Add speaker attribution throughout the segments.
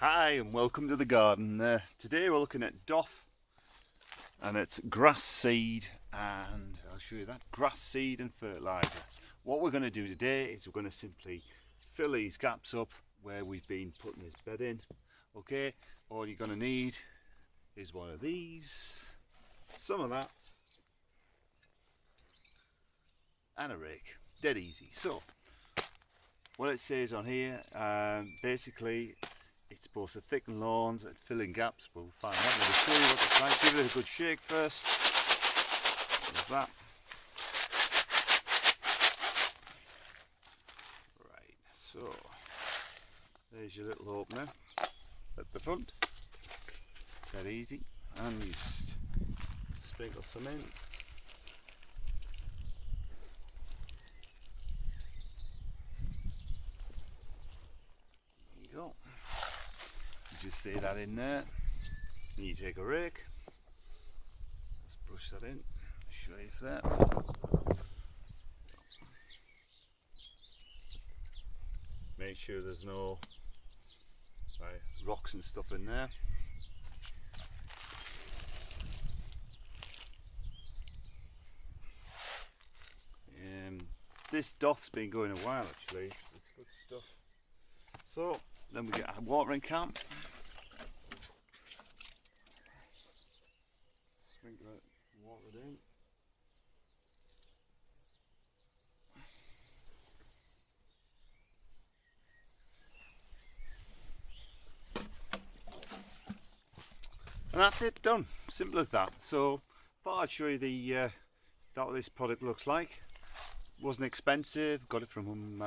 Speaker 1: Hi and welcome to the garden. Today we're looking at doff, and it's grass seed, and I'll show you that, grass seed and fertilizer. What we're going to do today is we're going to simply fill these gaps up where we've been putting this bed in. Okay, all you're going to need is one of these, some of that, and a rake. Dead easy. So what it says on here, basically it's supposed to thicken lawns and fill in gaps. We'll find out. We'll show you what it's like. Give it a good shake first. There's that. Right, so there's your little opener at the front. Very easy. And you just sprinkle some in. There you go. Just see that in there, and you take a rake, let's brush that in, show you for that. Make sure there's no rocks and stuff in there. This doff's been going a while actually, it's good stuff. So then we get a watering can. Sprinkle it, water it in. And that's it, done. Simple as that. So thought I'd show you the what this product looks like. Wasn't expensive, got it from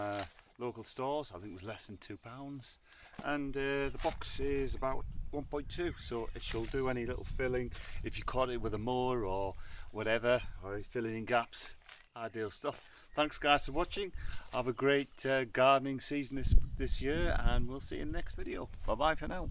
Speaker 1: local stores. I think it was less than £2, and the box is about 1.2, so it shall do any little filling if you caught it with a mower or whatever, or filling in gaps. Ideal stuff. Thanks guys for watching. Have a great gardening season this year, and we'll see you in the next video. Bye bye for now.